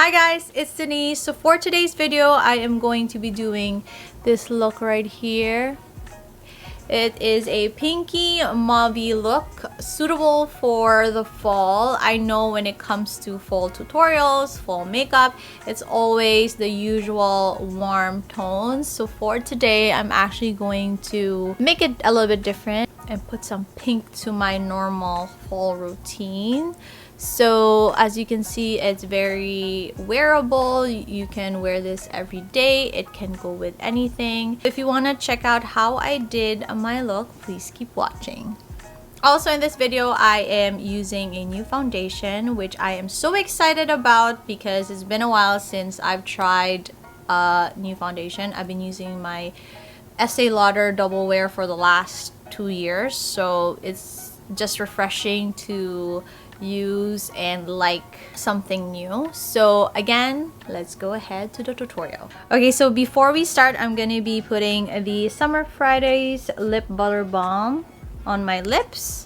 Hi guys, it's Denise. So for today's video, I am going to be doing this look right here. It is a pinky mauvy look suitable for the fall. I know when it comes to fall tutorials, fall makeup, it's always the usual warm tones. So for today, I'm actually going to make it a little bit different and put some pink to my normal fall routine. So as you can see, it's very wearable. You can wear this every day. It can go with anything. If you want to check out how I did my look, please keep watching. Also in this video, I am using a new foundation, which I am so excited about because it's been a while since I've tried a new foundation. I've been using my Estee Lauder Double Wear for the last 2 years, so it's just refreshing to use and like something new. So again, let's go ahead to the tutorial. Okay, so before we start, I'm gonna be putting the Summer Fridays Lip Butter Balm on my lips.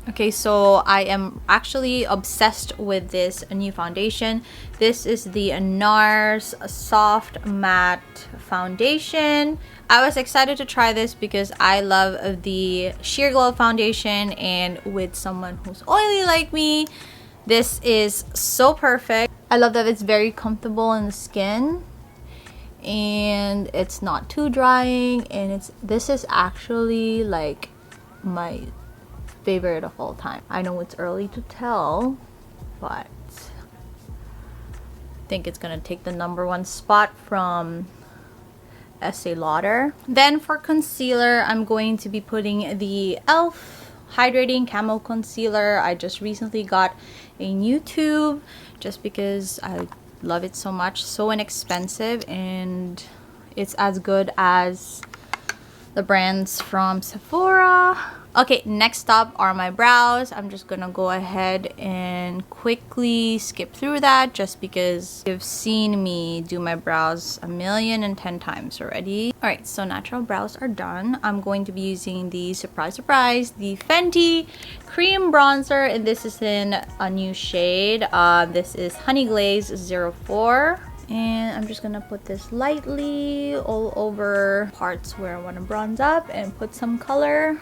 Okay, so I am actually obsessed with this new foundation. This is the NARS Soft Matte Foundation. I was excited to try this because I love the Sheer Glow foundation, and with someone who's oily like me, this is so perfect. I love that it's very comfortable in the skin and it's not too drying, and this is actually like my favorite of all time. I know it's early to tell, but I think it's gonna take the #1 spot from Estee Lauder. Then for concealer, I'm going to be putting the e.l.f. Hydrating Camo Concealer. I just recently got a new tube just because I love it so much. So inexpensive, and it's as good as the brands from Sephora. Okay, next up are my brows. I'm just gonna go ahead and quickly skip through that just because you've seen me do my brows 1,010 times already. Alright, so natural brows are done. I'm going to be using the surprise, the Fenty Cream Bronzer, and this is in a new shade. This is Honey Glaze 04. And I'm just gonna put this lightly all over parts where I want to bronze up and put some color.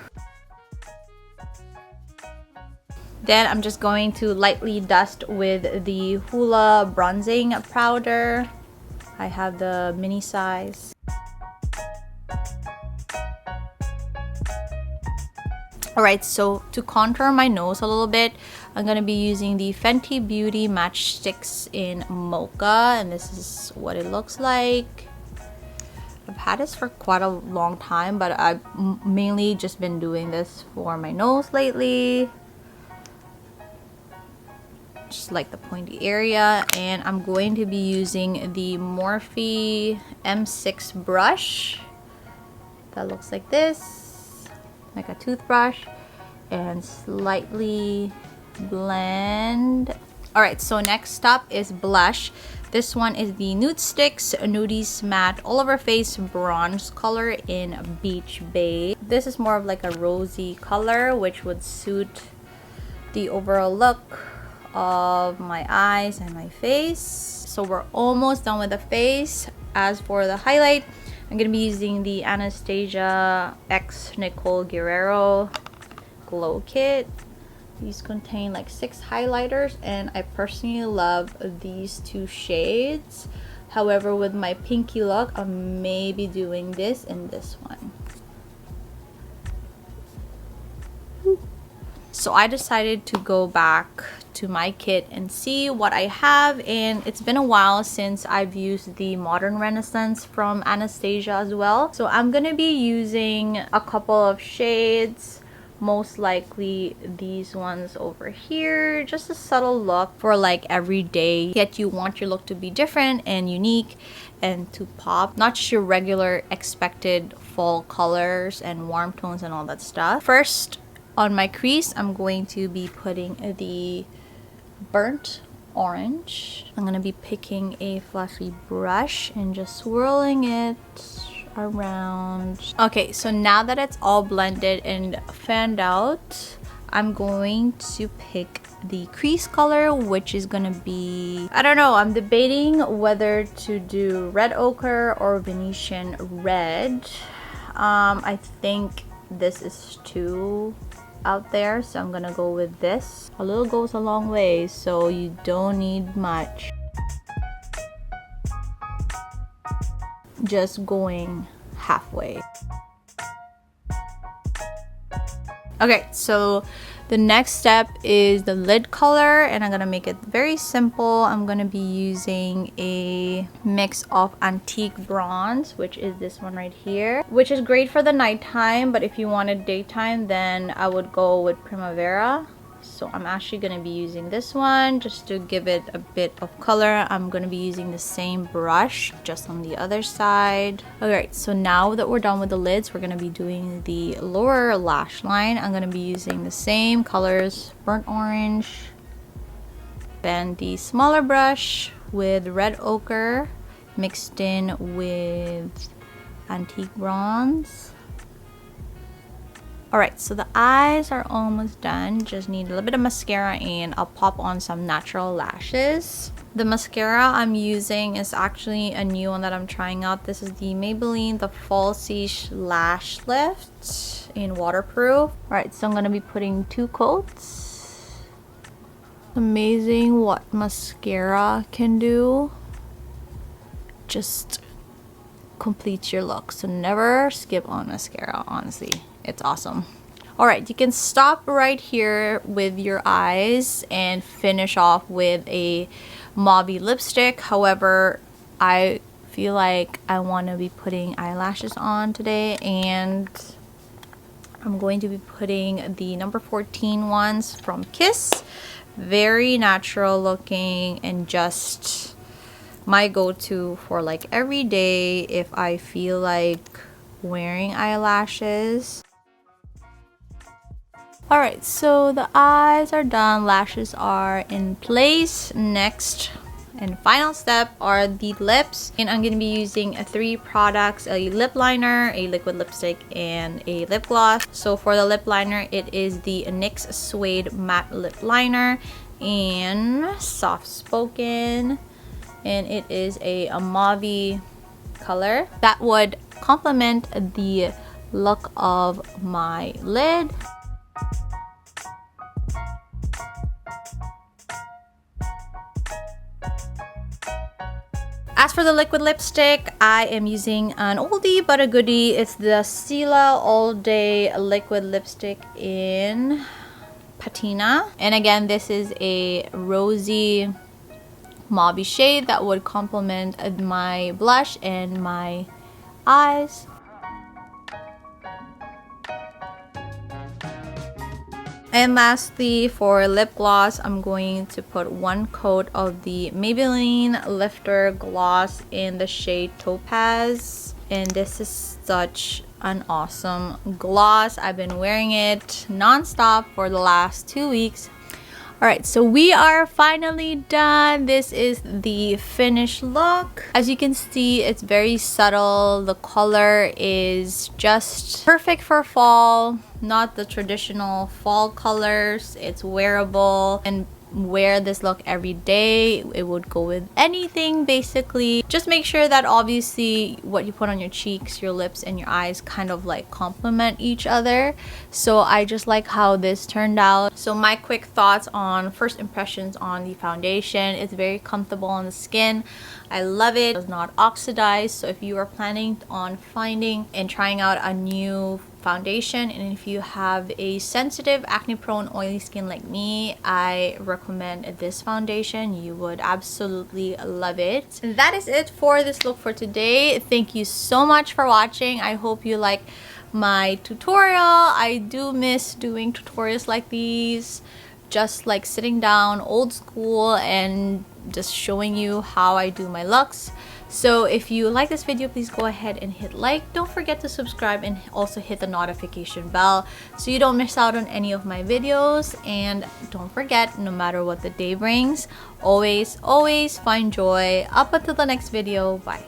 Then I'm just going to lightly dust with the Hoola bronzing powder. I have the mini size. Alright, so to contour my nose a little bit, I'm going to be using the Fenty Beauty Matchsticks in Mocha, and this is what it looks like. I've had this for quite a long time, but I've mainly just been doing this for my nose lately. Just like the pointy area. And I'm going to be using the Morphe M6 brush that looks like this, like a toothbrush, and slightly blend. Alright, so next up is blush. This one is the Nude Sticks Nudies Matte All Over Face Bronze color in Beach Bay. This is more of like a rosy color, which would suit the overall look of my eyes and my face. So we're almost done with the face. As for the highlight, I'm going to be using the Anastasia X Nicole Guerrero Glow Kit. These contain like 6 highlighters, and I personally love these 2 shades. However, with my pinky look, I may be doing this and this one. So I decided to go back to my kit and see what I have, and it's been a while since I've used the Modern Renaissance from Anastasia as well. So I'm gonna be using a couple of shades, most likely these ones over here. Just a subtle look for like every day, yet you want your look to be different and unique and to pop, not just your regular expected fall colors and warm tones and all that stuff. First, on my crease, I'm going to be putting the burnt orange. I'm going to be picking a fluffy brush and just swirling it around. Okay, so now that it's all blended and fanned out, I'm going to pick the crease color, which is gonna be, I don't know, I'm debating whether to do red ochre or Venetian red. I think this is too out there, so I'm gonna go with this. A little goes a long way, so you don't need much. Just going halfway. Okay, so the next step is the lid color, and I'm gonna make it very simple. I'm gonna be using a mix of antique bronze, which is this one right here, which is great for the nighttime, but if you wanted daytime, then I would go with Primavera. So I'm actually going to be using this one just to give it a bit of color. I'm going to be using the same brush just on the other side. Alright, so now that we're done with the lids, we're going to be doing the lower lash line. I'm going to be using the same colors, burnt orange, then the smaller brush with red ochre mixed in with antique bronze. Alright, so the eyes are almost done. Just need a little bit of mascara and I'll pop on some natural lashes. The mascara I'm using is actually a new one that I'm trying out. This is the Maybelline, the Falsies Lash Lift in waterproof. Alright, so I'm going to be putting 2 coats. Amazing what mascara can do. Just completes your look. So never skip on mascara, honestly. It's awesome. Alright, you can stop right here with your eyes and finish off with a mauvy lipstick. However, I feel like I want to be putting eyelashes on today, and I'm going to be putting the number 14 ones from Kiss. Very natural looking and just my go-to for like every day if I feel like wearing eyelashes. Alright, so the eyes are done, lashes are in place. Next and final step are the lips, and I'm going to be using 3 products: a lip liner, a liquid lipstick, and a lip gloss. So for the lip liner, it is the NYX Suede Matte Lip Liner in Soft Spoken, and it is a mauvy color that would complement the look of my lid. As for the liquid lipstick, I am using an oldie but a goodie. It's the Stila All Day Liquid Lipstick in Patina. And again, this is a rosy mauvy shade that would complement my blush and my eyes. And lastly, for lip gloss, I'm going to put 1 coat of the Maybelline Lifter Gloss in the shade Topaz. And this is such an awesome gloss. I've been wearing it non-stop for the last 2 weeks. Alright, so we are finally done. This is the finished look. As you can see, it's very subtle. The color is just perfect for fall. Not the traditional fall colors. It's wearable, and wear this look every day. It would go with anything basically. Just make sure that obviously what you put on your cheeks, your lips, and your eyes kind of like complement each other. So I just like how this turned out. So my quick thoughts on first impressions on the foundation: it's very comfortable on the skin. I love it. It does not oxidize. So if you are planning on finding and trying out a new foundation, and if you have a sensitive, acne prone, oily skin like me, I recommend this foundation. You would absolutely love it. And that is it for this look for today. Thank you so much for watching. I hope you like my tutorial. I do miss doing tutorials like these, just like sitting down old school and just showing you how I do my looks. So if you like this video, please go ahead and hit like. Don't forget to subscribe and also hit the notification bell so you don't miss out on any of my videos. And don't forget, no matter what the day brings, always find joy. Up until the next video, bye.